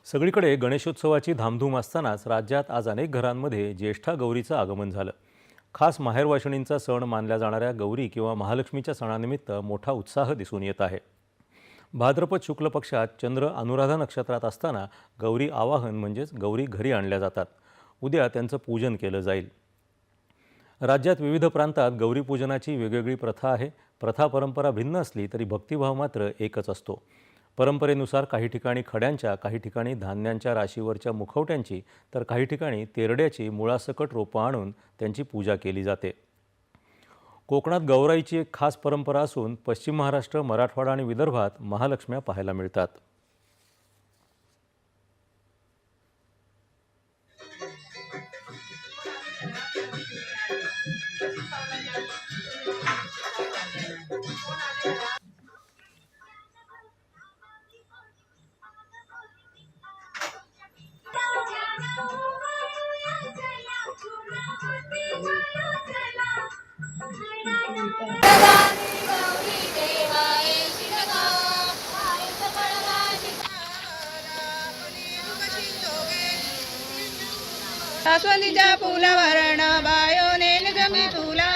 सगळीकडे गणेशोत्सवाची धामधूम असतानाच राज्यात आज अनेक घरांमध्ये ज्येष्ठा गौरीचं आगमन झालं. खास माहेरवाशिणींचा सण मानल्या जाणाऱ्या गौरी किंवा महालक्ष्मीच्या सणानिमित्त मोठा उत्साह दिसून येत आहे. भाद्रपद शुक्ल पक्षात चंद्र अनुराधा नक्षत्रात असताना गौरी आवाहन म्हणजेच गौरी घरी आणल्या जातात. उद्या त्यांचं पूजन केलं जाईल. राज्यात विविध प्रांतात गौरीपूजनाची वेगवेगळी प्रथा आहे. प्रथा परंपरा भिन्न असली तरी भक्तिभाव मात्र एकच असतो. परंपरेनुसार काही ठिकाणी खड्यांच्या, काही ठिकाणी धान्यांच्या राशीवरच्या मुखवट्यांची, तर काही ठिकाणी तेरड्याची मुळासकट रोपं आणून त्यांची पूजा केली जाते. कोकणात गौराईची एक खास परंपरा असून पश्चिम महाराष्ट्र, मराठवाडा आणि विदर्भात महालक्ष्म्या पाहायला मिळतात. जास्वंदीच्या फुलावरण बायो नेल गमी तुला